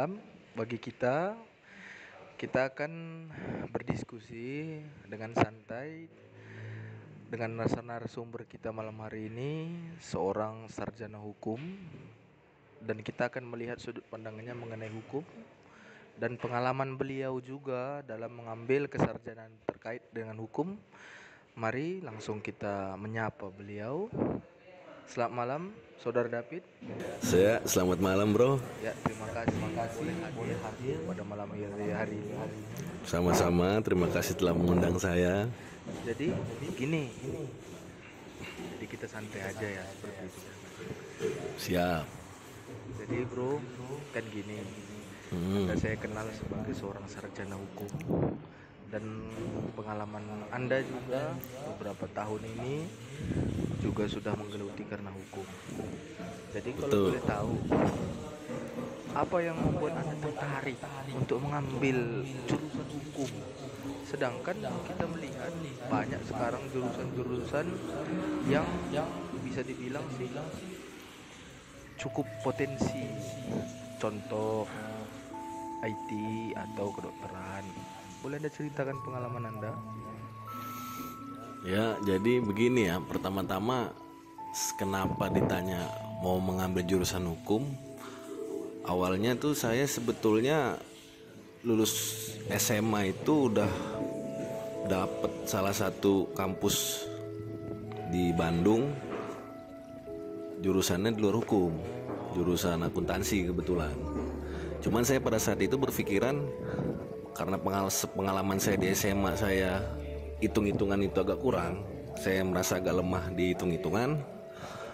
malam bagi kita. Kita akan berdiskusi dengan santai dengan narasumber kita malam hari ini, seorang sarjana hukum, dan kita akan melihat sudut pandangannya mengenai hukum dan pengalaman beliau juga dalam mengambil kesarjanaan terkait dengan hukum. Mari langsung kita menyapa beliau. Selamat malam, Saudara David. Selamat malam, bro. Ya, terima kasih hadir pada malam hari ini. Sama-sama, terima kasih telah mengundang saya. Jadi gini, jadi kita santai aja ya seperti itu. Siap. Jadi bro, kan gini, saya kenal sebagai seorang sarjana hukum, dan pengalaman Anda juga beberapa tahun ini juga sudah menggeluti karena hukum. Jadi kalau boleh tahu, apa yang membuat Anda tertarik untuk mengambil jurusan hukum? Sedangkan kita melihat banyak sekarang jurusan-jurusan yang bisa dibilang sih cukup potensi. Contoh IT atau kedokteran. Boleh Anda ceritakan pengalaman Anda? Ya, jadi begini ya. Pertama-tama, kenapa ditanya mau mengambil jurusan hukum? Awalnya tuh saya sebetulnya lulus SMA itu udah dapet salah satu kampus di Bandung, jurusannya di luar hukum, jurusan akuntansi kebetulan. Cuman saya pada saat itu berpikiran, karena pengalaman saya di SMA saya hitung-hitungan itu agak kurang, saya merasa agak lemah di hitung-hitungan.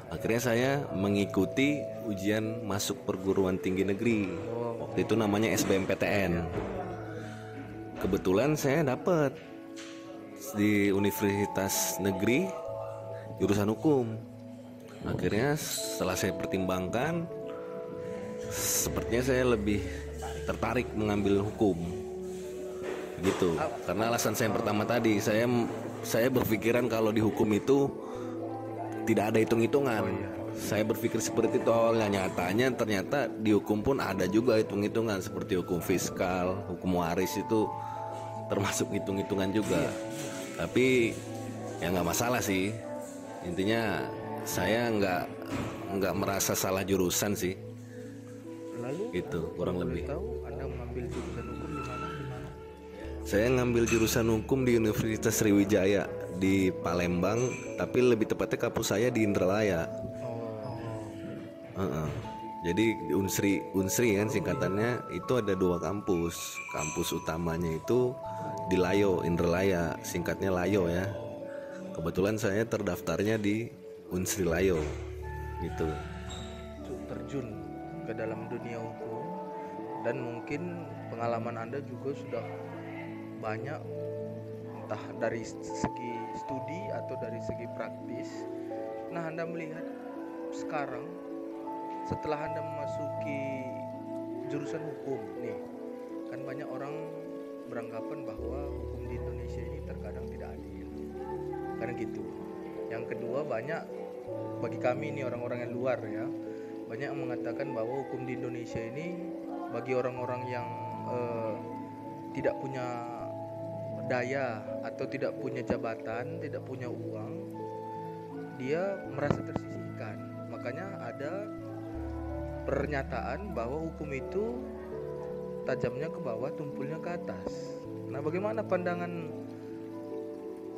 Akhirnya saya mengikuti ujian masuk perguruan tinggi negeri. Waktu itu namanya SBMPTN. Kebetulan saya dapat di Universitas Negeri jurusan hukum. Akhirnya setelah saya pertimbangkan, sepertinya saya lebih tertarik mengambil hukum. Gitu. Karena alasan saya yang pertama tadi, saya berpikiran kalau di hukum itu tidak ada hitung-hitungan. Saya berpikir seperti itu awalnya. Nyatanya ternyata di hukum pun ada juga hitung-hitungan, seperti hukum fiskal, hukum waris itu termasuk hitung-hitungan juga. Tapi ya nggak masalah sih. Intinya saya nggak merasa salah jurusan sih. Lalu gitu kurang lebih. Tahu Anda mengambil jurusan hukum di mana? Saya ngambil jurusan hukum di Universitas Sriwijaya di Palembang, tapi lebih tepatnya kampus saya di Indralaya. Jadi Unsri kan singkatannya, itu ada dua kampus. Kampus utamanya itu di Layo, Indralaya, singkatnya Layo ya. Kebetulan saya terdaftarnya di Unsri Layo gitu. Terjun ke dalam dunia hukum, dan mungkin pengalaman Anda juga sudah banyak, entah dari segi studi atau dari segi praktis. Nah, Anda melihat sekarang setelah Anda memasuki jurusan hukum nih, kan banyak orang beranggapan bahwa hukum di Indonesia ini terkadang tidak adil, karena gitu. Yang kedua, banyak bagi kami ini orang-orang yang luar ya, banyak yang mengatakan bahwa hukum di Indonesia ini bagi orang-orang yang tidak punya daya atau tidak punya jabatan, tidak punya uang, dia merasa tersisihkan. Makanya ada pernyataan bahwa hukum itu tajamnya ke bawah, tumpulnya ke atas. Nah, bagaimana pandangan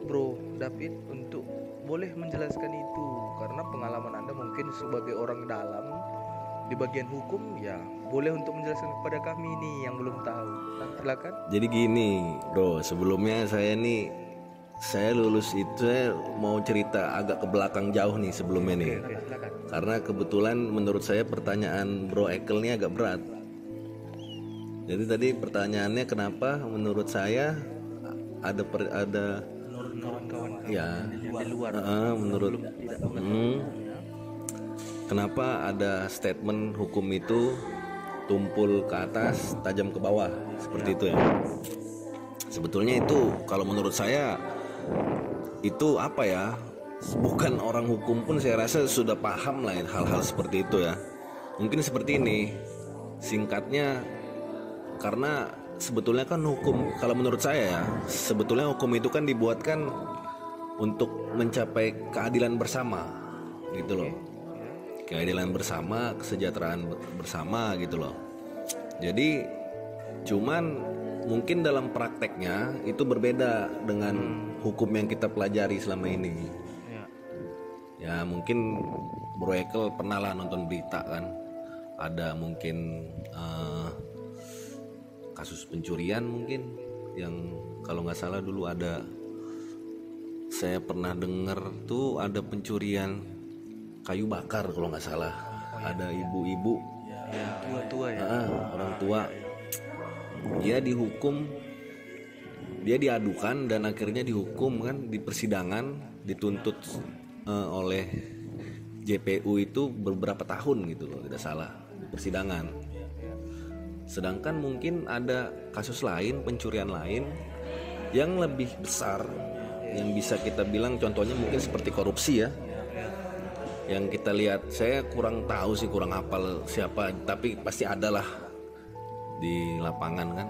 Bro David untuk boleh menjelaskan itu? Karena pengalaman Anda mungkin sebagai orang dalam di bagian hukum, ya boleh untuk menjelaskan kepada kami nih yang belum tahu. Silakan. Jadi gini, bro, sebelumnya saya lulus itu, saya mau cerita agak ke belakang jauh nih sebelumnya nih. Silakan. Karena kebetulan menurut saya pertanyaan Bro Ekel ini agak berat. Jadi tadi pertanyaannya kenapa menurut saya ada kawan-kawan ya di luar menurut kenapa ada statement hukum itu tumpul ke atas, tajam ke bawah, seperti itu ya. Sebetulnya itu kalau menurut saya itu apa ya, bukan orang hukum pun saya rasa sudah paham lah hal-hal seperti itu ya. Mungkin seperti ini, singkatnya karena sebetulnya kan hukum, kalau menurut saya ya, sebetulnya hukum itu kan dibuatkan untuk mencapai keadilan bersama gitu loh. Keadilan bersama, kesejahteraan bersama gitu loh. Jadi cuman mungkin dalam prakteknya itu berbeda dengan hukum yang kita pelajari selama ini. Ya mungkin Bro Ekel pernah lah nonton berita kan, ada mungkin kasus pencurian mungkin yang kalau nggak salah dulu ada, saya pernah dengar tuh ada pencurian kayu bakar kalau nggak salah. Ada ibu-ibu tua ya, orang tua, dia dihukum, dia diadukan dan akhirnya dihukum kan di persidangan, dituntut oleh JPU itu beberapa tahun gitu loh, tidak salah, di persidangan. Sedangkan mungkin ada kasus lain, pencurian lain yang lebih besar, yang bisa kita bilang contohnya mungkin seperti korupsi ya, yang kita lihat. Saya kurang tahu sih, kurang hafal siapa, tapi pasti ada lah di lapangan kan,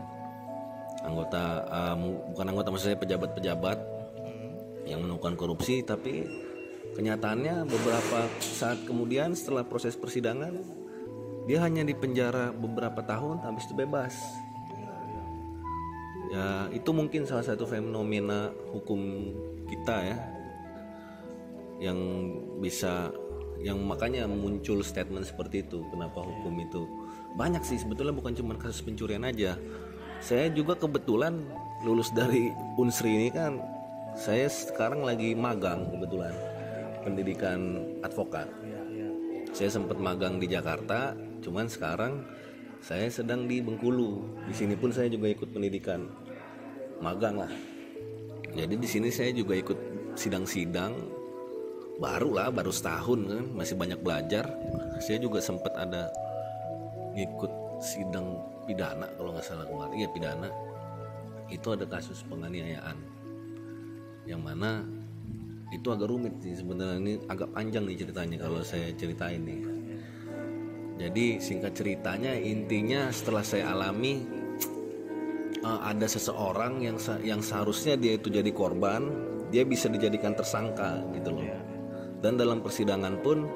anggota bukan anggota, maksud saya pejabat-pejabat yang melakukan korupsi, tapi kenyataannya beberapa saat kemudian setelah proses persidangan dia hanya dipenjara beberapa tahun, habis itu bebas. Ya itu mungkin salah satu fenomena hukum kita ya, yang bisa, yang makanya muncul statement seperti itu. Kenapa hukum itu banyak sih sebetulnya, bukan cuma kasus pencurian aja. Saya juga kebetulan lulus dari Unsri ini kan, saya sekarang lagi magang kebetulan pendidikan advokat. Saya sempat magang di Jakarta, cuman sekarang saya sedang di Bengkulu. Di sini pun saya juga ikut pendidikan magang lah. Jadi di sini saya juga ikut sidang-sidang, baru setahun kan, masih banyak belajar. Saya juga sempat ada ngikut sidang pidana kalau nggak salah kemarin, iya pidana. Itu ada kasus penganiayaan, yang mana itu agak rumit sih sebenarnya, ini agak panjang nih ceritanya kalau saya ceritain nih. Jadi singkat ceritanya, intinya setelah saya alami, ada seseorang yang seharusnya dia itu jadi korban, dia bisa dijadikan tersangka gitu loh. Dan dalam persidangan pun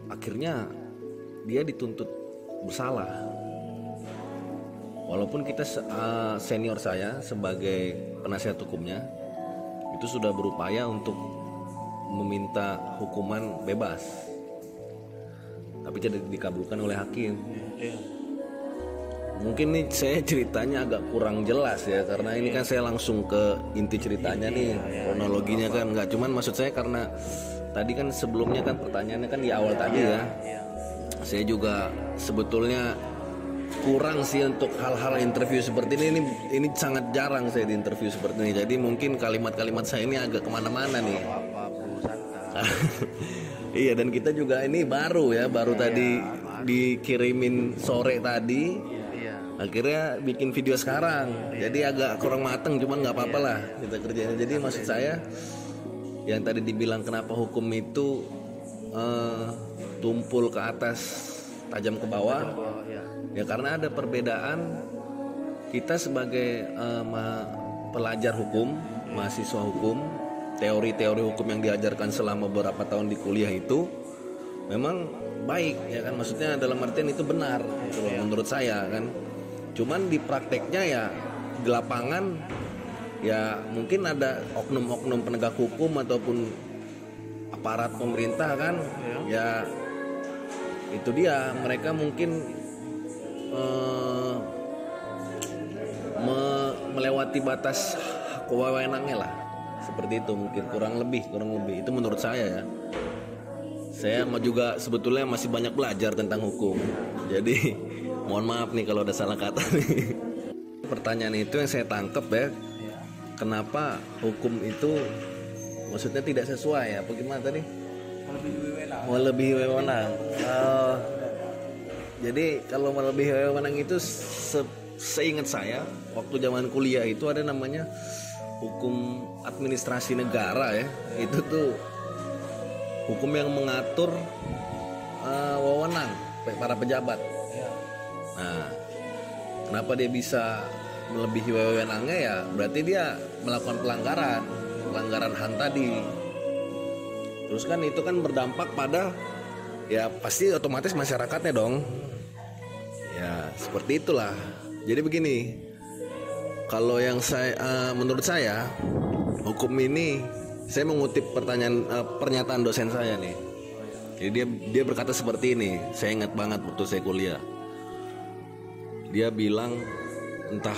akhirnya dia dituntut bersalah. Walaupun kita senior saya sebagai penasihat hukumnya itu sudah berupaya untuk meminta hukuman bebas, tapi tidak dikabulkan oleh hakim. Mungkin nih saya ceritanya agak kurang jelas ya, karena ini kan saya langsung ke inti ceritanya nih, kronologinya kan nggak cuman, maksud saya karena tadi kan sebelumnya kan pertanyaannya kan di awal tadi ya, saya juga sebetulnya kurang sih untuk hal-hal interview seperti ini sangat jarang saya di interview seperti ini, jadi mungkin kalimat-kalimat saya ini agak kemana-mana nih. Iya, dan kita juga ini baru tadi dikirimin sore tadi, akhirnya bikin video sekarang, jadi agak kurang mateng, cuman nggak apa-apa lah kita kerjanya. Jadi maksud saya yang tadi dibilang kenapa hukum itu tumpul ke atas tajam ke bawah, ya karena ada perbedaan kita sebagai pelajar hukum, mahasiswa hukum. Teori-teori hukum yang diajarkan selama beberapa tahun di kuliah itu memang baik ya kan, maksudnya dalam artian itu benar gitu loh, menurut saya kan. Cuman di prakteknya ya di lapangan ya mungkin ada oknum-oknum penegak hukum ataupun aparat pemerintah kan, ya itu dia, mereka mungkin melewati batas kewenangannya lah, seperti itu mungkin, kurang lebih itu menurut saya ya. Saya juga sebetulnya masih banyak belajar tentang hukum, jadi mohon maaf nih kalau ada salah kata nih. Pertanyaan itu yang saya tangkap ya, kenapa hukum itu maksudnya tidak sesuai ya, bagaimana tadi? Melebihi wewenang. Jadi kalau melebihi wewenang itu seingat saya waktu zaman kuliah itu ada namanya hukum administrasi negara ya. Itu tuh hukum yang mengatur wewenang para pejabat. Nah, Kenapa dia bisa melebihi wewenangnya? Ya berarti dia melakukan pelanggaran HAM tadi. Terus kan itu kan berdampak pada, ya pasti otomatis masyarakatnya dong. Ya seperti itulah. Jadi begini, kalau yang menurut saya hukum ini, saya mengutip pernyataan dosen saya nih. Jadi dia berkata seperti ini. Saya ingat banget waktu saya kuliah. Dia bilang, entah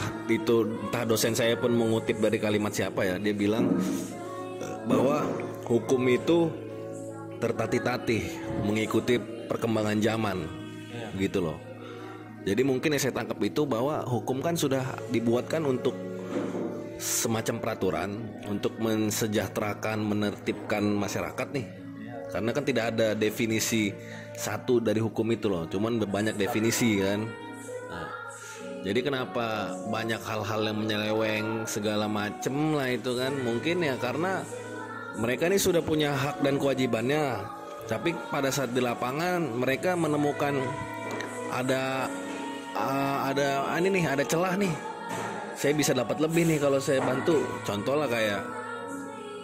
dosen saya pun mengutip dari kalimat siapa ya. Dia bilang bahwa hukum itu tertatih-tatih mengikuti perkembangan zaman, gitu loh. Jadi mungkin yang saya tangkap itu bahwa hukum kan sudah dibuatkan untuk semacam peraturan untuk mensejahterakan, menertibkan masyarakat nih. Karena kan tidak ada definisi satu dari hukum itu loh, cuman banyak definisi kan. Nah, jadi kenapa banyak hal-hal yang menyeleweng segala macem lah itu kan? Mungkin ya karena mereka ini sudah punya hak dan kewajibannya, tapi pada saat di lapangan mereka menemukan ada celah nih. Saya bisa dapat lebih nih kalau saya bantu. Contoh lah kayak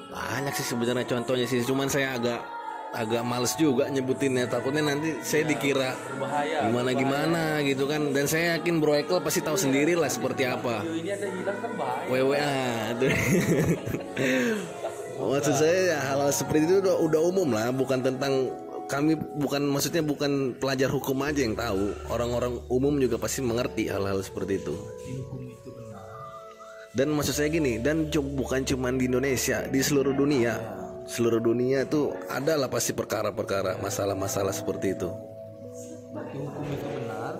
banyak sih sebenarnya contohnya sih, cuman saya agak males juga nyebutinnya, takutnya nanti saya dikira gimana gitu kan. Dan saya yakin Bro Ekel pasti tahu sendiri lah seperti apa. Ini ada hilang kan bahaya. WWA. Maksud saya ya, hal-hal seperti itu udah umum lah, bukan tentang kami, maksudnya bukan pelajar hukum aja yang tahu, orang-orang umum juga pasti mengerti hal-hal seperti itu. Hukum itu benar. Dan maksud saya gini, dan bukan cuma di Indonesia, di seluruh dunia tuh ada lah pasti perkara-perkara, masalah-masalah seperti itu. Berarti hukum itu benar,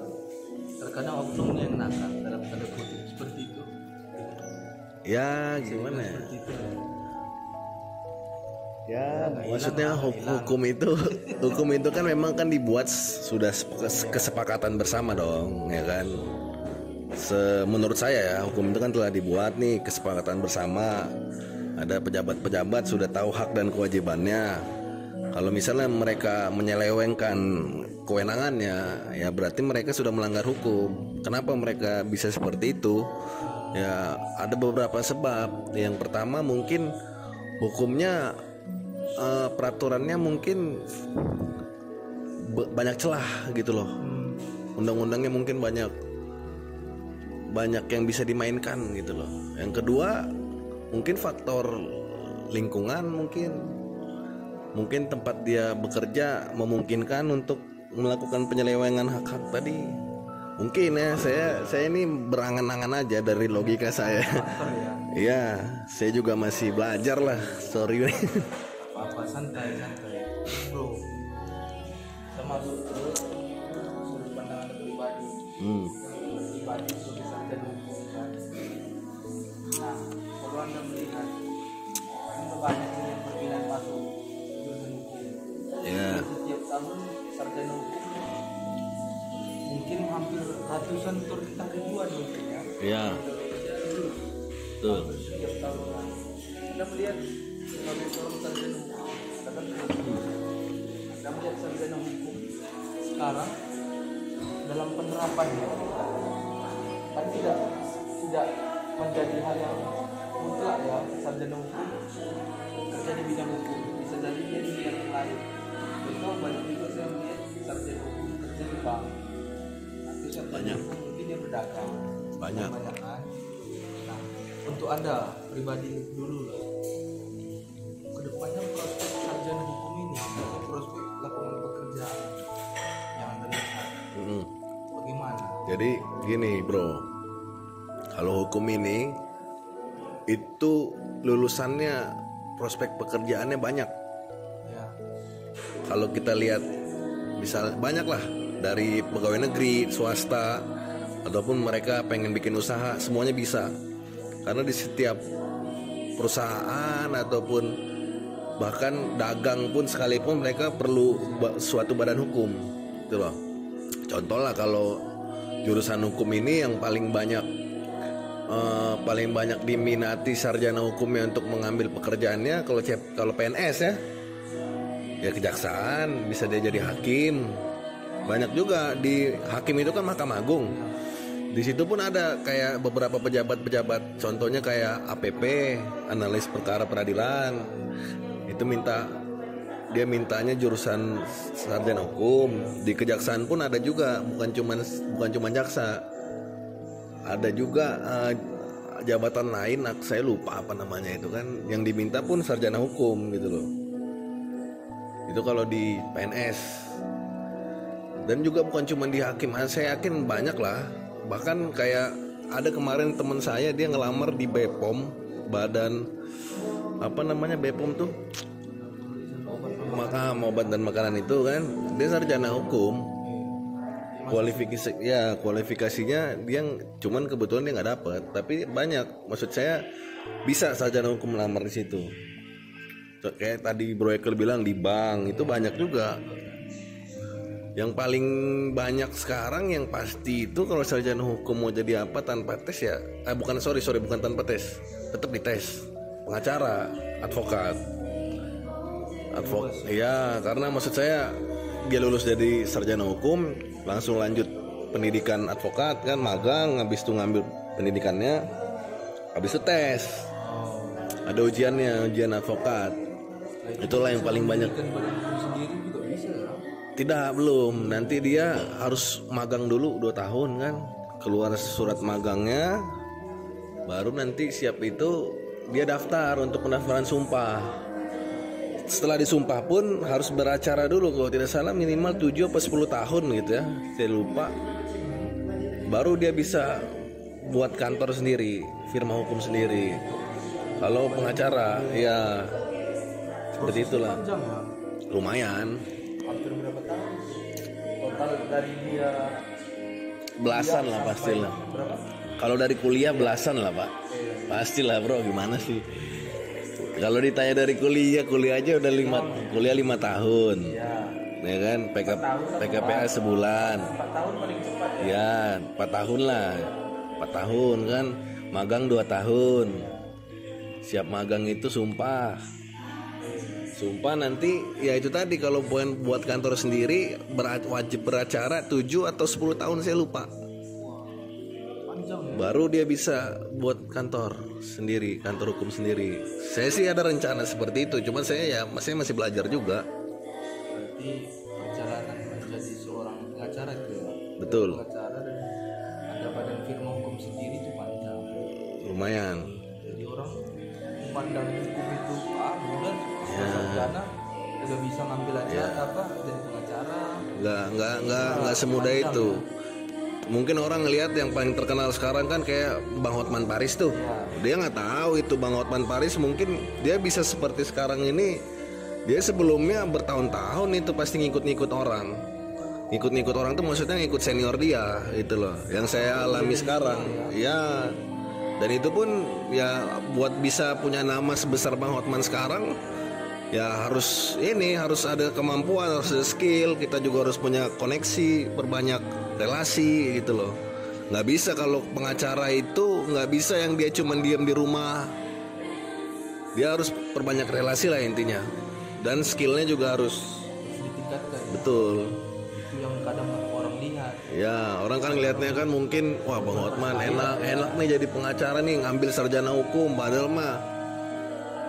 terkadang oknumnya yang nakal dalam tanda kutip seperti itu. Ya gimana ya? Seperti itu. Ya, maksudnya hukum itu kan memang kan dibuat sudah kesepakatan bersama dong, ya kan? Menurut saya ya, hukum itu kan telah dibuat nih kesepakatan bersama. Ada pejabat-pejabat sudah tahu hak dan kewajibannya. Kalau misalnya mereka menyelewengkan kewenangannya, ya berarti mereka sudah melanggar hukum. Kenapa mereka bisa seperti itu? Ya, ada beberapa sebab. Yang pertama mungkin hukumnya, peraturannya mungkin banyak celah gitu loh. Undang-undangnya mungkin banyak yang bisa dimainkan gitu loh. Yang kedua mungkin faktor lingkungan, mungkin tempat dia bekerja memungkinkan untuk melakukan penyelewengan hak-hak tadi. Mungkin ya, saya ini berangan-angan aja dari logika saya. Iya, saya juga masih belajar lah, sorry. Apa santai bro, kita masuk ke sudut pandangan pribadi. Pribadi itu bisa dihukumkan. Nah, kalau Anda melihat ini banyak yang berpindah masuk jurusan hukum. Setiap tahun sarjana hukum mungkin hampir ratusan entah ribuan mungkin ya. Iya. Betul. Setiap tahun Anda melihat sebagai seorang sarjana hukum, Anda melihat sarjana hukum sekarang dalam penerapannya kan tidak menjadi hal yang mutlak ya. Sarjana hukum kerja di bidang hukum, bisa jadi dia di bidang yang lain. Contoh banyak juga saya melihat sarjana hukum kerja di bank, nanti sarjana hukum mungkin dia berdagang, banyak kan. Nah, untuk Anda pribadi dulu lah, kedepannya prospek sarjana hukum ini atau prospek lapangan pekerjaan yang Anda lihat bagaimana? Jadi gini bro, kalau hukum ini itu lulusannya prospek pekerjaannya banyak ya. Kalau kita lihat misal banyak lah, dari pegawai negeri, swasta, ataupun mereka pengen bikin usaha, semuanya bisa. Karena di setiap perusahaan ataupun bahkan dagang pun sekalipun mereka perlu suatu badan hukum gitu loh. Contoh lah kalau jurusan hukum ini yang paling banyak diminati sarjana hukumnya untuk mengambil pekerjaannya, kalau PNS ya kejaksaan, bisa dia jadi hakim. Banyak juga di hakim itu kan Mahkamah Agung, Di situ pun ada kayak beberapa pejabat-pejabat, contohnya kayak APP, analis perkara peradilan. Itu dia mintanya jurusan sarjana hukum. Di kejaksaan pun ada juga, bukan cuman jaksa. Ada juga jabatan lain, saya lupa apa namanya itu kan, yang diminta pun sarjana hukum gitu loh. Itu kalau di PNS. Dan juga bukan cuma di hakim, saya yakin banyak lah. Bahkan kayak ada kemarin teman saya, dia ngelamar di BPOM, badan apa namanya BPOM tuh, obat dan makanan itu kan, dia sarjana hukum. Kualifikasinya dia cuman kebetulan dia nggak dapet, tapi banyak, maksud saya bisa sarjana hukum melamar di situ. Kayak tadi Bro Ekel bilang di bank itu banyak juga. Yang paling banyak sekarang yang pasti itu kalau sarjana hukum mau jadi apa tanpa tes ya, bukan tanpa tes, tetap dites. Pengacara, advokat. Ya, karena maksud saya dia lulus jadi sarjana hukum, langsung lanjut pendidikan advokat kan, magang, habis itu ngambil pendidikannya, habis itu tes. Ada ujiannya, ujian advokat. Itulah yang paling banyak. Tidak, belum. Nanti dia harus magang dulu 2 tahun kan. Keluar surat magangnya, baru nanti siap itu dia daftar untuk pendaftaran sumpah. Setelah disumpah pun harus beracara dulu, kalau tidak salah minimal 7 atau 10 tahun gitu ya, saya lupa. Baru dia bisa buat kantor sendiri, firma hukum sendiri. Kalau pengacara ya seperti itulah. Lumayan. Hampir berapa tahun total dari dia? Belasan lah pastilah. Kalau dari kuliah belasan lah Pak. Pastilah bro, gimana sih? Kalau ditanya dari kuliah aja udah 5 tahun. Ya kan, PKPA sebulan. 4 tahun paling cepat ya. Ya, 4 tahun lah. 4 tahun kan, magang 2 tahun. Siap magang itu sumpah nanti ya itu tadi, kalau buat kantor sendiri wajib beracara 7 atau 10 tahun saya lupa. Baru dia bisa buat kantor sendiri, kantor hukum sendiri. Saya sih ada rencana seperti itu, cuman saya masih belajar juga. Berarti perjalanan menjadi seorang pengacara itu ya. Betul. Pengacara dan ada badan firma hukum sendiri itu panjang. Lumayan. Jadi orang memandang hukum itu mudah, sarjana udah bisa ngambil aja apa jadi pengacara. Nggak semudah itu. Mungkin orang ngelihat yang paling terkenal sekarang kan kayak Bang Hotman Paris tuh. Dia nggak tahu itu Bang Hotman Paris mungkin dia bisa seperti sekarang ini. Dia sebelumnya bertahun-tahun itu pasti ngikut-ngikut orang. Ngikut-ngikut orang tuh maksudnya ngikut senior dia itu loh. Yang saya alami sekarang. Ya. Dan itu pun ya buat bisa punya nama sebesar Bang Hotman sekarang, ya harus ada kemampuan, harus ada skill. Kita juga harus punya koneksi, berbanyak relasi gitu loh. Nggak bisa kalau pengacara itu nggak bisa yang dia cuma diam di rumah. Dia harus perbanyak relasi lah intinya. Dan skillnya juga harus ditingkatkan. Betul. Itu yang kadang orang lihat. Ya orang kan ngelihatnya kan mungkin wah Bang Hotman enak nih jadi pengacara nih, ngambil sarjana hukum. Padahal mah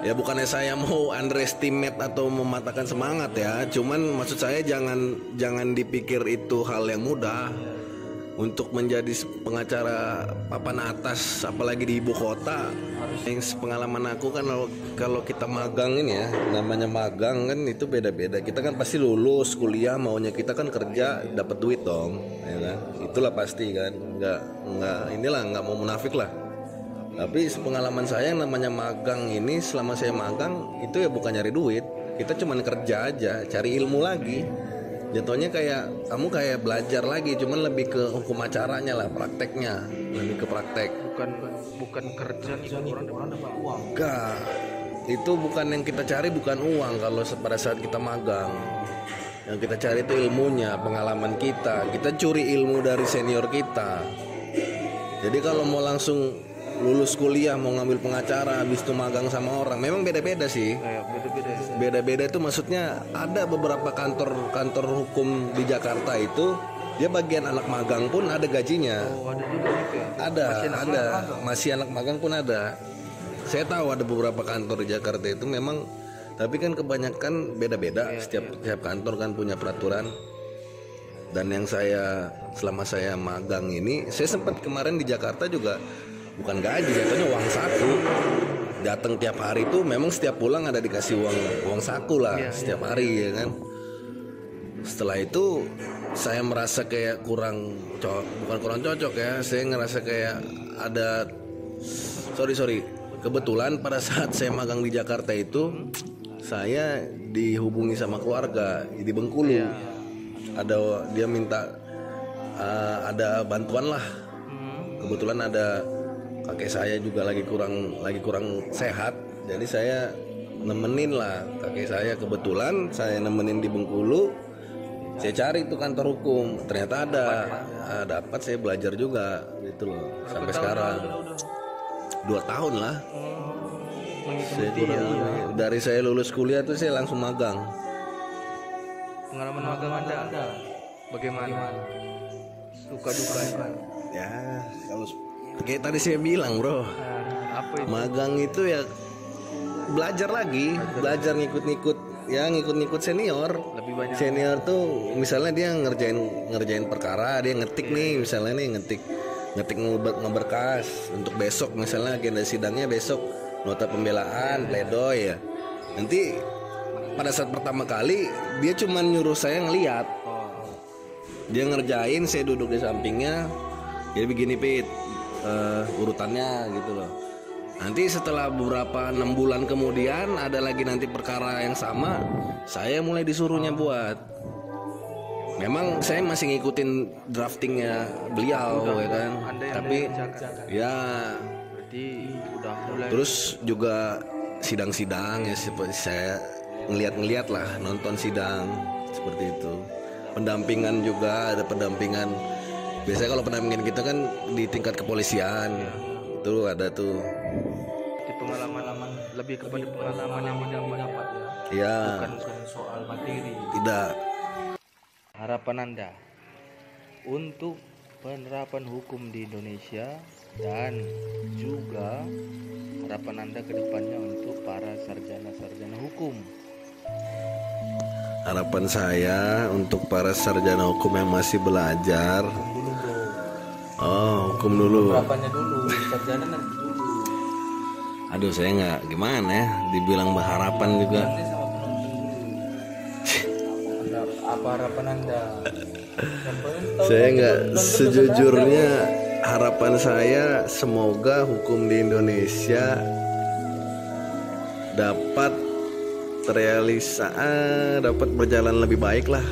ya bukannya saya mau underestimate atau mematahkan semangat ya, cuman maksud saya jangan dipikir itu hal yang mudah. Untuk menjadi pengacara papan atas apalagi di ibu kota, yang pengalaman aku kan kalau kita magang ini ya, namanya magang kan itu beda-beda. Kita kan pasti lulus kuliah maunya kita kan kerja dapat duit dong, ya kan? Itulah pasti kan, nggak mau munafik lah. Tapi pengalaman saya yang namanya magang ini, selama saya magang itu ya bukan nyari duit, kita cuma kerja aja, cari ilmu lagi. Jatuhnya kamu kayak belajar lagi, cuman lebih ke hukum acaranya lah, prakteknya, lebih ke praktek. Bukan kerja nih orang dapat uang. Enggak, itu bukan yang kita cari, bukan uang. Kalau pada saat kita magang, yang kita cari itu ilmunya, pengalaman kita. Kita curi ilmu dari senior kita. Jadi kalau mau langsung lulus kuliah mau ngambil pengacara habis itu magang sama orang, memang beda-beda sih. Beda-beda itu maksudnya ada beberapa kantor hukum di Jakarta itu Dia bagian anak magang pun ada gajinya. Oh, ada juga gitu ya. Ada, masih anak magang pun ada. Saya tahu ada beberapa kantor di Jakarta itu memang, tapi kan kebanyakan beda-beda. Setiap kantor kan punya peraturan. Dan yang selama saya magang ini, saya sempat kemarin di Jakarta juga bukan gaji, jatuhnya uang saku. Datang tiap hari itu memang setiap pulang ada dikasih uang saku lah setiap hari ya kan. Setelah itu saya merasa kayak bukan kurang cocok ya. Saya ngerasa kayak ada sorry. Kebetulan pada saat saya magang di Jakarta itu saya dihubungi sama keluarga di Bengkulu. Dia minta ada bantuan lah. Kebetulan ada kakek saya juga lagi kurang sehat, jadi saya nemenin lah kakek saya. Kebetulan saya nemenin di Bengkulu. Saya cari tuh kantor hukum, ternyata dapat. Saya belajar juga gitu loh sampai sekarang. 2 tahun lah. Dari saya lulus kuliah tuh saya langsung magang. Pengalaman magang Anda bagaimana? Suka dukanya? Ya, kalau kayak tadi saya bilang bro, Apa itu? magang itu ya belajar ngikut-ngikut senior. Lebih banyak. Senior tuh misalnya dia ngerjain perkara, dia ngetik nih, misalnya nih ngetik ngeberkas untuk besok, misalnya agenda sidangnya besok nota pembelaan, pledoi ya. Nanti pada saat pertama kali dia cuma nyuruh saya ngeliat, dia ngerjain, saya duduk di sampingnya. Jadi begini Pit, urutannya gitu loh. Nanti setelah beberapa 6 bulan kemudian ada lagi nanti perkara yang sama, saya mulai disuruhnya buat. Memang saya masih ngikutin draftingnya beliau ya kan, tapi ya Berarti udah mulai. terus juga sidang-sidang ya, seperti saya ngeliat lah, nonton sidang seperti itu. Pendampingan juga ada pendampingan. Biasanya kalau pendampingan kita kan di tingkat kepolisian itu ada tuh. Di pengalaman lebih kepada pengalaman yang didapat ya. Ya. Bukan soal materi. Tidak. Harapan Anda untuk penerapan hukum di Indonesia dan juga harapan Anda ke depannya untuk para sarjana-sarjana hukum. Harapan saya untuk para sarjana hukum yang masih belajar. Dulu bro. Oh, hukum dulu. Harapannya dulu, sarjana nanti dulu. Aduh, saya nggak gimana ya, dibilang berharapan juga. Ini sama penonton dulu. Apa harapan Anda? Saya nggak, sejujurnya harapan saya semoga hukum di Indonesia dapat dapat berjalan lebih baik lah.